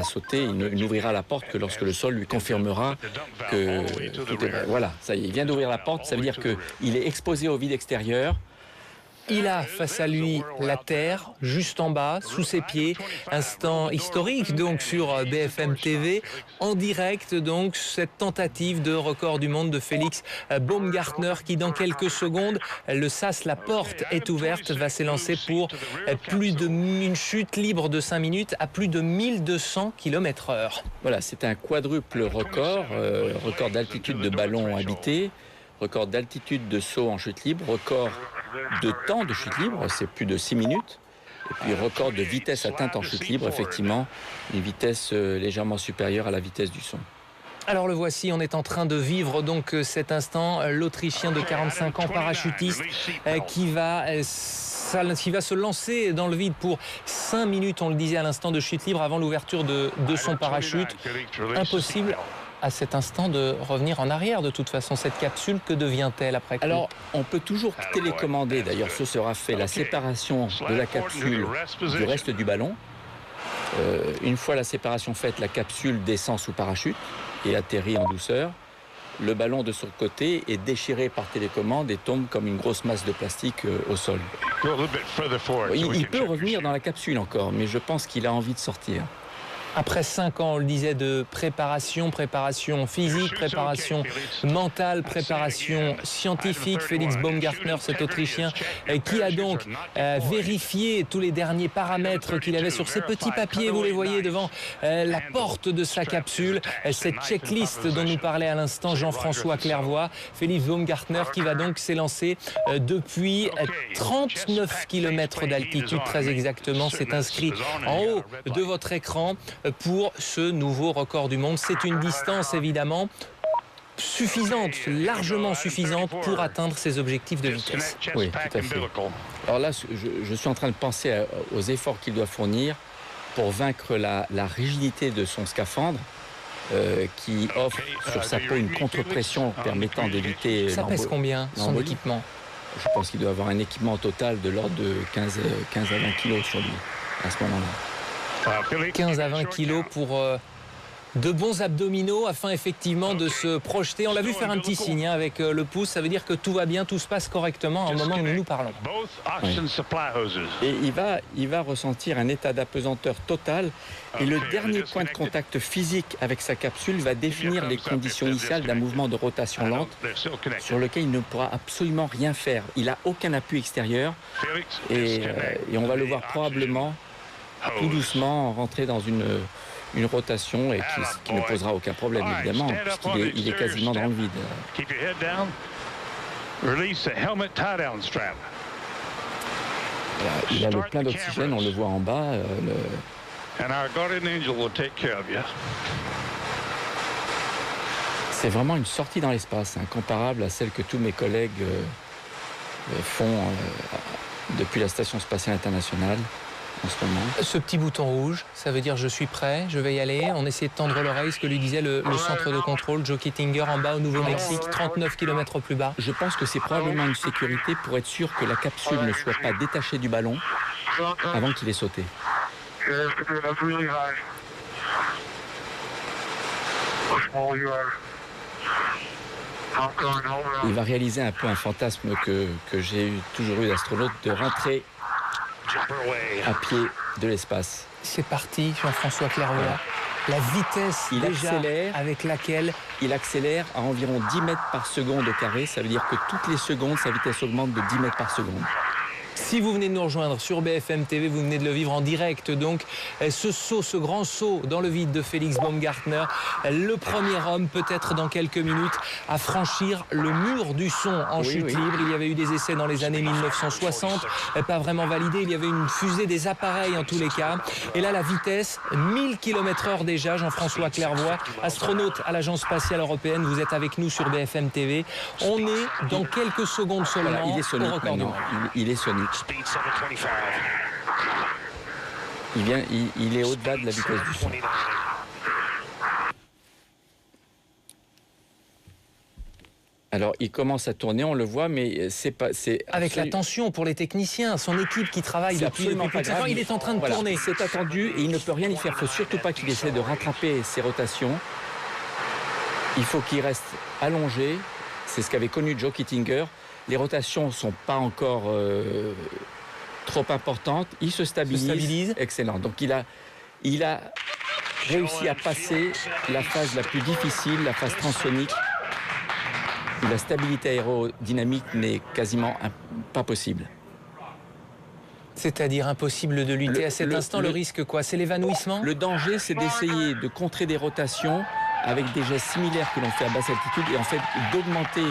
pas sauter, il n'ouvrira la porte que lorsque le sol lui confirmera que voilà, ça y est, il vient d'ouvrir la porte, ça veut dire qu'il est exposé au vide extérieur. Il a face à lui la terre, juste en bas, sous ses pieds. Instant historique donc sur BFM TV, en direct donc cette tentative de record du monde de Félix Baumgartner qui dans quelques secondes, le sas, la porte est ouverte, va s'élancer pour une chute libre de 5 minutes à plus de 1200 km/h. Voilà, c'est un quadruple record, record d'altitude de ballon habité, record d'altitude de saut en chute libre, record de temps de chute libre, c'est plus de 6 minutes. Et puis record de vitesse atteinte en chute libre, effectivement, une vitesse légèrement supérieure à la vitesse du son. Alors le voici, on est en train de vivre donc cet instant, l'Autrichien de 45 ans, parachutiste, qui va se lancer dans le vide pour 5 minutes, on le disait à l'instant, de chute libre avant l'ouverture de son parachute. Impossible à cet instant de revenir en arrière. De toute façon, cette capsule, que devient-elle après coup? Alors, on peut toujours télécommander. D'ailleurs, ce sera fait, la séparation de la capsule du reste du ballon. Une fois la séparation faite, la capsule descend sous parachute et atterrit en douceur. Le ballon de son côté est déchiré par télécommande et tombe comme une grosse masse de plastique au sol. Il peut revenir dans la capsule encore, mais je pense qu'il a envie de sortir. Après 5 ans, on le disait, de préparation physique, préparation mentale, préparation scientifique, Félix Baumgartner, cet Autrichien, qui a donc vérifié tous les derniers paramètres qu'il avait sur ses petits papiers, vous les voyez devant la porte de sa capsule, cette checklist dont nous parlait à l'instant Jean-François Clairvoy. Félix Baumgartner qui va donc s'élancer depuis 39 km d'altitude, très exactement, c'est inscrit en haut de votre écran pour ce nouveau record du monde. C'est une distance évidemment suffisante, largement suffisante pour atteindre ses objectifs de vitesse. Oui, tout à fait. Alors là, je suis en train de penser aux efforts qu'il doit fournir pour vaincre la rigidité de son scaphandre qui offre sur sa peau une contre-pression permettant d'éviter l'embolie. Ça pèse combien, son équipement? Je pense qu'il doit avoir un équipement total de l'ordre de 15 à 20 kilos sur lui à ce moment-là. 15 à 20 kilos pour de bons abdominaux afin effectivement de se projeter. On l'a vu faire un petit signe avec le pouce, ça veut dire que tout va bien, tout se passe correctement au moment où nous nous parlons. Oui. Et il va ressentir un état d'apesanteur total et le dernier point de contact physique avec sa capsule va définir les conditions initiales d'un mouvement de rotation lente sur lequel il ne pourra absolument rien faire. Il n'a aucun appui extérieur et on va le voir probablement tout doucement rentrer dans une rotation et qui ne posera aucun problème évidemment puisqu'il est quasiment dans le vide. Voilà, il a le plein d'oxygène, on le voit en bas. C'est vraiment une sortie dans l'espace, comparable à celle que tous mes collègues font depuis la Station spatiale internationale. En ce moment. Ce petit bouton rouge, ça veut dire je suis prêt, je vais y aller. On essaie de tendre l'oreille, ce que lui disait le centre de contrôle, Joe Kittinger, en bas au Nouveau-Mexique, 39 km plus bas. Je pense que c'est probablement une sécurité pour être sûr que la capsule ne soit pas détachée du ballon avant qu'il ait sauté. Il va réaliser un peu un fantasme que j'ai toujours eu d'astronaute, de rentrer à pied de l'espace. C'est parti, Jean-François Clairvoy. La vitesse avec laquelle il accélère à environ 10 mètres par seconde au carré. Ça veut dire que toutes les secondes, sa vitesse augmente de 10 mètres par seconde. Si vous venez de nous rejoindre sur BFM TV, vous venez de le vivre en direct. Donc, ce grand saut dans le vide de Félix Baumgartner, le premier homme, peut-être dans quelques minutes, à franchir le mur du son en chute libre. Il y avait eu des essais dans les années 1960, pas vraiment validés. Il y avait une fusée des appareils en tous les cas. Et là, la vitesse, 1000 km/h déjà, Jean-François Clairvoy, astronaute à l'Agence spatiale européenne. Vous êtes avec nous sur BFM TV. On est dans quelques secondes seulement. Voilà, il est sonique maintenant. Il est sonique. Il est au-delà de la vitesse du son. Alors, il commence à tourner, on le voit, mais c'est pas... Avec la tension pour les techniciens, son équipe qui travaille depuis plus de 5 ans, il est en train de tourner. C'est attendu et il ne peut rien y faire. Il ne faut surtout pas qu'il essaie de rattraper ses rotations. Il faut qu'il reste allongé. C'est ce qu'avait connu Joe Kittinger. Les rotations ne sont pas encore trop importantes. Il se stabilise. Excellent. Donc, il a réussi à passer la phase la plus difficile, la phase transsonique. La stabilité aérodynamique n'est quasiment pas possible. C'est-à-dire impossible de lutter à cet instant. Le risque, quoi? C'est l'évanouissement? Le danger, c'est d'essayer de contrer des rotations avec des gestes similaires que l'on fait à basse altitude et en fait d'augmenter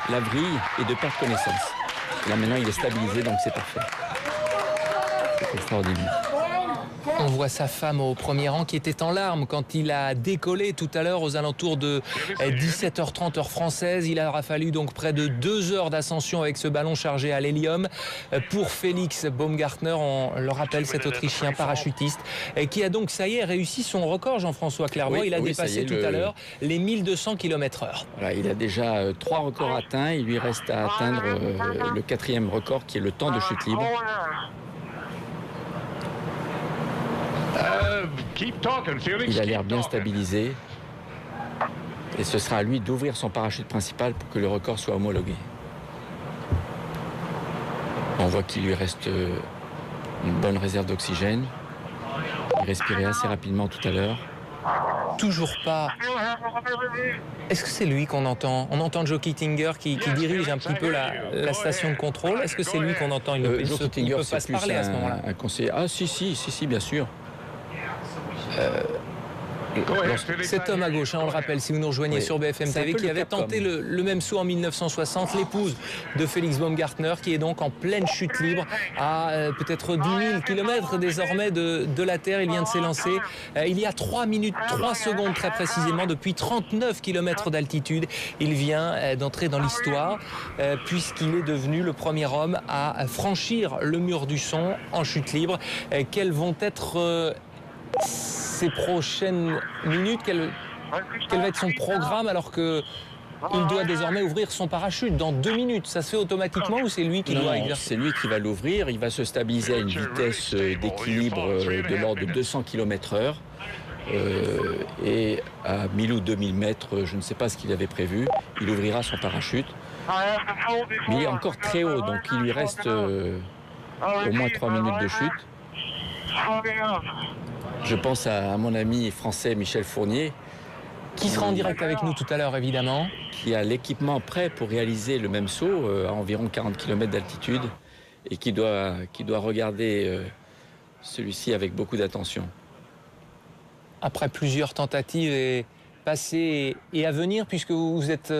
la vrille et de perdre connaissance. Là maintenant, il est stabilisé, donc c'est parfait. C'est extraordinaire. On voit sa femme au premier rang qui était en larmes quand il a décollé tout à l'heure aux alentours de 17h30 heure française. Il aura fallu donc près de 2 heures d'ascension avec ce ballon chargé à l'hélium. Pour Félix Baumgartner, on le rappelle, cet Autrichien parachutiste qui a donc, ça y est, réussi son record, Jean-François Clervoy. Il a dépassé tout à l'heure les 1200 km/h. Voilà, il a déjà 3 records atteints. Il lui reste à atteindre le 4e record qui est le temps de chute libre. Il a l'air bien stabilisé et ce sera à lui d'ouvrir son parachute principal pour que le record soit homologué. On voit qu'il lui reste une bonne réserve d'oxygène. Il respirait assez rapidement tout à l'heure. Toujours pas. Est-ce que c'est lui qu'on entend? On entend Joe Kittinger qui dirige un petit peu la station de contrôle. Est-ce que c'est lui qu'on entend? Joe Kittinger, c'est pas se parler à ce moment-là. Un conseiller. Ah si, bien sûr. Cet homme à gauche, on le rappelle, si vous nous rejoignez sur BFM TV, qui avait tenté le même saut en 1960, l'épouse de Félix Baumgartner, qui est donc en pleine chute libre à peut-être 10 000 km désormais de la Terre. Il vient de s'élancer il y a 3 minutes 3 secondes très précisément, depuis 39 km d'altitude. Il vient d'entrer dans l'histoire puisqu'il est devenu le premier homme à franchir le mur du son en chute libre. Quels vont être ces prochaines minutes, quel va être son programme alors qu'il doit désormais ouvrir son parachute dans 2 minutes? Ça se fait automatiquement ou c'est lui qui doit exercer? C'est lui qui va l'ouvrir. Il va se stabiliser à une vitesse d'équilibre de l'ordre de 200 km/h. Et à 1000 ou 2000 mètres, je ne sais pas ce qu'il avait prévu, il ouvrira son parachute. Mais il est encore très haut, donc il lui reste au moins 3 minutes de chute. Je pense à mon ami français Michel Fournier. Qui sera en direct avec nous tout à l'heure, évidemment. Qui a l'équipement prêt pour réaliser le même saut à environ 40 km d'altitude et qui doit regarder celui-ci avec beaucoup d'attention. Après plusieurs tentatives passées et à venir, puisque vous êtes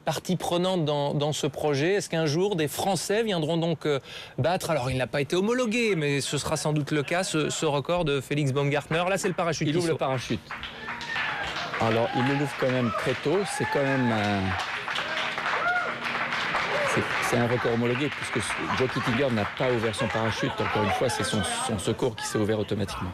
partie prenante dans ce projet, est-ce qu'un jour des Français viendront donc battre, alors il n'a pas été homologué, mais ce sera sans doute le cas, ce record de Félix Baumgartner? Là, c'est le parachute. Il ouvre le parachute. Alors, il l'ouvre quand même très tôt. C'est quand même c'est un record homologué, puisque Joe Kittinger n'a pas ouvert son parachute. Encore une fois, c'est son secours qui s'est ouvert automatiquement.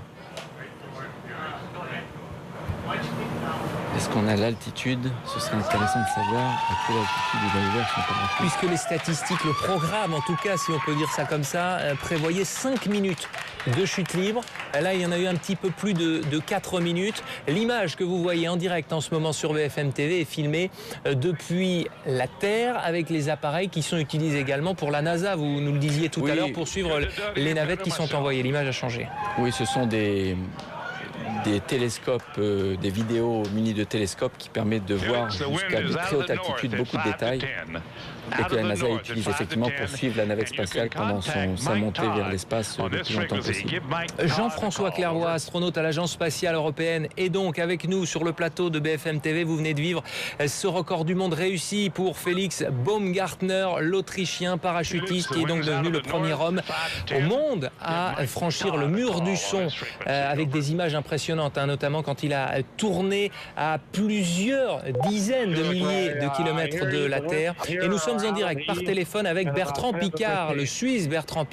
Est-ce qu'on a l'altitude? Ce serait intéressant de savoir à quelle altitude il a ouvert son parachute. Puisque les statistiques, le programme en tout cas, si on peut dire ça comme ça, prévoyait 5 minutes de chute libre. Là, il y en a eu un petit peu plus de 4 minutes. L'image que vous voyez en direct en ce moment sur BFM TV est filmée depuis la Terre avec les appareils qui sont utilisés également pour la NASA. Vous nous le disiez tout à l'heure, pour suivre les navettes qui sont envoyées. L'image a changé. Oui, ce sont des télescopes, des vidéos munies de télescopes qui permettent de voir jusqu'à de très haute altitude beaucoup de détails et que la NASA utilise effectivement pour suivre la navette spatiale pendant sa montée vers l'espace le plus longtemps possible. Jean-François Clervoy, astronaute à l'Agence spatiale européenne, est donc avec nous sur le plateau de BFM TV. Vous venez de vivre ce record du monde réussi pour Félix Baumgartner, l'Autrichien parachutiste, qui est donc devenu le premier homme au monde à franchir le mur du son avec des images impressionnantes, notamment quand il a tourné à plusieurs dizaines de milliers de kilomètres de la Terre. Et nous sommes en direct par téléphone avec Bertrand Piccard, le Suisse Bertrand Piccard.